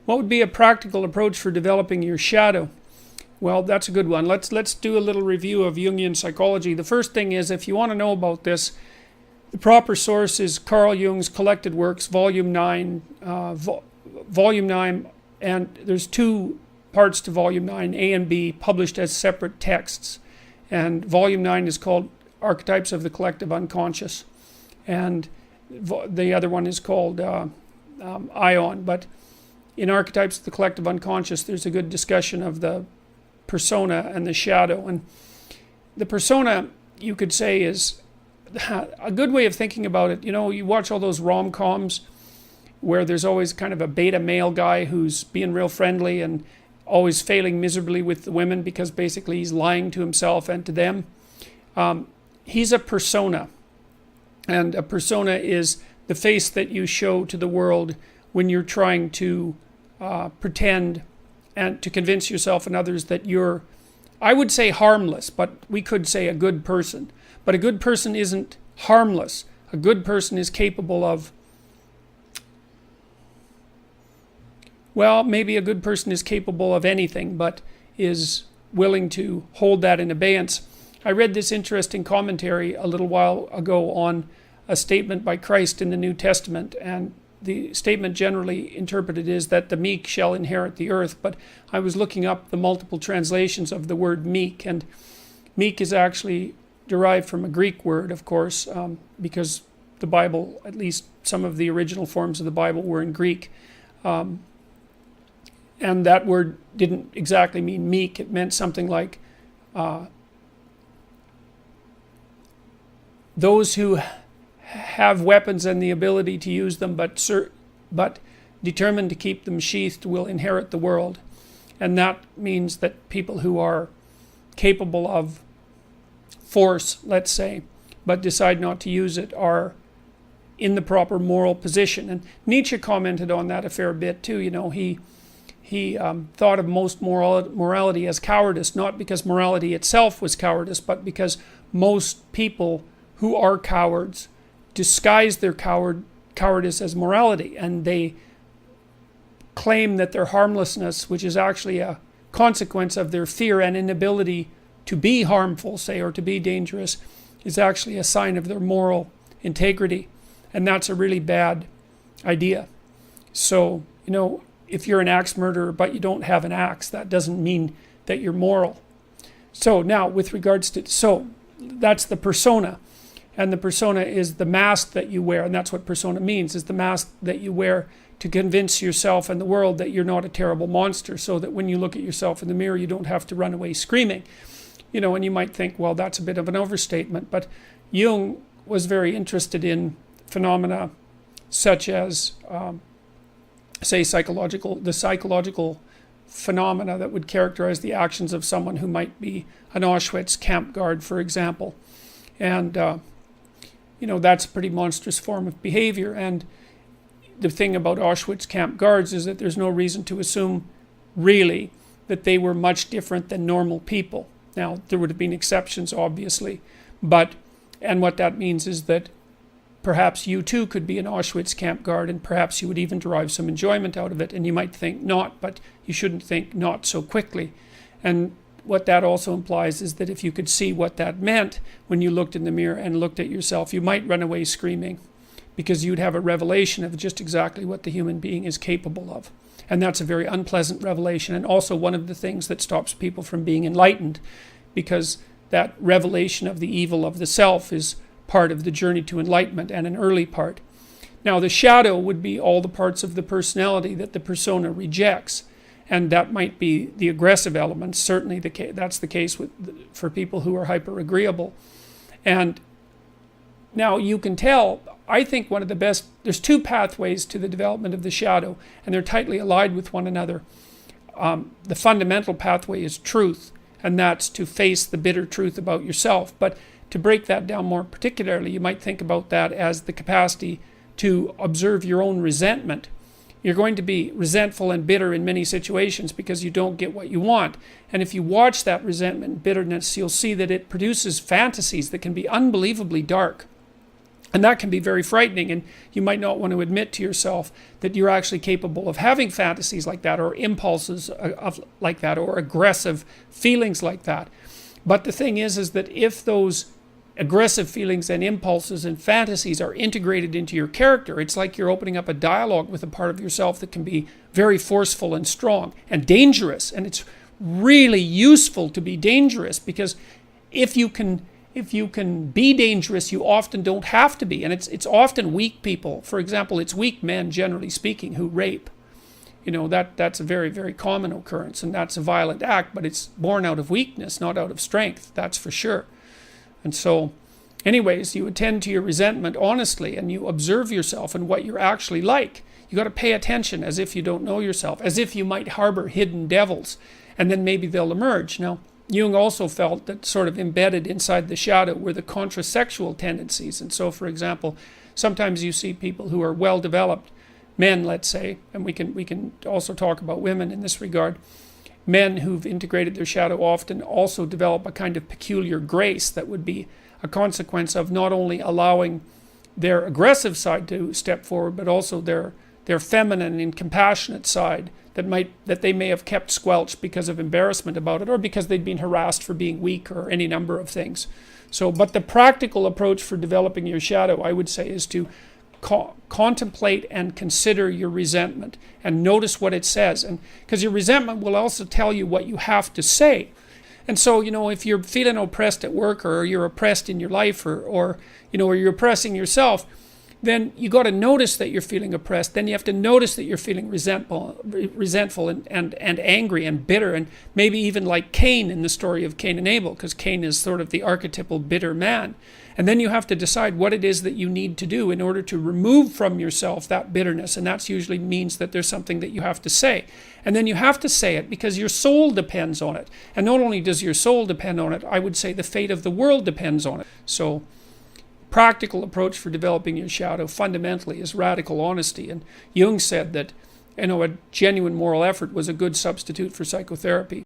What would be a practical approach for developing your shadow? Well, that's a good one. Let's do a little review of Jungian psychology. The first thing is, if you want to know about this, the proper source is Carl Jung's Collected Works, Volume 9, Volume 9, and there's two parts to Volume 9, A and B, published as separate texts. And Volume 9 is called Archetypes of the Collective Unconscious, and the other one is called Ion. But in Archetypes of the Collective Unconscious, there's a good discussion of the persona and the shadow. And the persona, you could say, is a good way of thinking about it. You know, you watch all those rom-coms where there's always kind of a beta male guy who's being real friendly and always failing miserably with the women because basically he's lying to himself and to them. He's a persona. And a persona is the face that you show to the world when you're trying to pretend and to convince yourself and others that you're, I would say, harmless, but we could say a good person. But a good person isn't harmless. A good person is capable of, well, maybe a good person is capable of anything, but is willing to hold that in abeyance. I read this interesting commentary a little while ago on a statement by Christ in the New Testament, and the statement generally interpreted is that the meek shall inherit the earth. But I was looking up the multiple translations of the word meek, and meek is actually derived from a Greek word, of course, because the Bible, at least some of the original forms of the Bible, were in Greek. And that word didn't exactly mean meek. It meant something like those who have weapons and the ability to use them, but determined to keep them sheathed, will inherit the world. And that means that people who are capable of force, let's say, but decide not to use it, are in the proper moral position. And Nietzsche commented on that a fair bit too. You know, he thought of most morality as cowardice, not because morality itself was cowardice, but because most people who are cowards disguise their cowardice as morality, and they claim that their harmlessness, which is actually a consequence of their fear and inability to be harmful, say, or to be dangerous, is actually a sign of their moral integrity. And that's a really bad idea. So, you know, if you're an axe murderer but you don't have an axe, that doesn't mean that you're moral. So now, with regards to, so that's the persona. And the persona is the mask that you wear, and that's what persona means, is the mask that you wear to convince yourself and the world that you're not a terrible monster, so that when you look at yourself in the mirror, you don't have to run away screaming. You know, and you might think, well, that's a bit of an overstatement, but Jung was very interested in phenomena such as, say, the psychological phenomena that would characterize the actions of someone who might be an Auschwitz camp guard, for example. And you know, that's a pretty monstrous form of behavior. And the thing about Auschwitz camp guards is that there's no reason to assume, really, that they were much different than normal people. Now, there would have been exceptions, obviously. And what that means is that perhaps you too could be an Auschwitz camp guard, and perhaps you would even derive some enjoyment out of it. And you might think not, but you shouldn't think not so quickly. And what that also implies is that if you could see what that meant when you looked in the mirror and looked at yourself, you might run away screaming, because you'd have a revelation of just exactly what the human being is capable of. And that's a very unpleasant revelation, and also one of the things that stops people from being enlightened, because that revelation of the evil of the self is part of the journey to enlightenment, and an early part. Now, the shadow would be all the parts of the personality that the persona rejects. And that might be the aggressive elements. Certainly that's the case for people who are hyper-agreeable. And now you can tell, I think one of the best, there's two pathways to the development of the shadow, and they're tightly allied with one another. The fundamental pathway is truth, and that's to face the bitter truth about yourself. But to break that down more particularly, you might think about that as the capacity to observe your own resentment. You're going to be resentful and bitter in many situations because you don't get what you want. And if you watch that resentment and bitterness, you'll see that it produces fantasies that can be unbelievably dark. And that can be very frightening, and you might not want to admit to yourself that you're actually capable of having fantasies like that, or impulses like that, or aggressive feelings like that. But the thing is that if those aggressive feelings and impulses and fantasies are integrated into your character, it's like you're opening up a dialogue with a part of yourself that can be very forceful and strong and dangerous. And it's really useful to be dangerous, because if you can be dangerous, you often don't have to be. And it's often weak people. For example, it's weak men, generally speaking, who rape. That's a very, very common occurrence, and that's a violent act, but it's born out of weakness, not out of strength, that's for sure. And so, anyways, you attend to your resentment honestly, and you observe yourself and what you're actually like. You got to pay attention as if you don't know yourself, as if you might harbor hidden devils, and then maybe they'll emerge. Now, Jung also felt that sort of embedded inside the shadow were the contrasexual tendencies. And so, for example, sometimes you see people who are well-developed, men, let's say, and we can also talk about women in this regard. Men who've integrated their shadow often also develop a kind of peculiar grace that would be a consequence of not only allowing their aggressive side to step forward, but also their feminine and compassionate side that they may have kept squelched because of embarrassment about it, or because they'd been harassed for being weak, or any number of things. So, but the practical approach for developing your shadow, I would say, is to contemplate and consider your resentment and notice what it says. And because your resentment will also tell you what you have to say. And so, if you're feeling oppressed at work, or you're oppressed in your life, or you're oppressing yourself, then you got to notice that you're feeling oppressed. Then you have to notice that you're feeling resentful and angry and bitter, and maybe even like Cain in the story of Cain and Abel, because Cain is sort of the archetypal bitter man. And then you have to decide what it is that you need to do in order to remove from yourself that bitterness. And that usually means that there's something that you have to say. And then you have to say it because your soul depends on it. And not only does your soul depend on it, I would say the fate of the world depends on it. So, practical approach for developing your shadow fundamentally is radical honesty. And Jung said that a genuine moral effort was a good substitute for psychotherapy.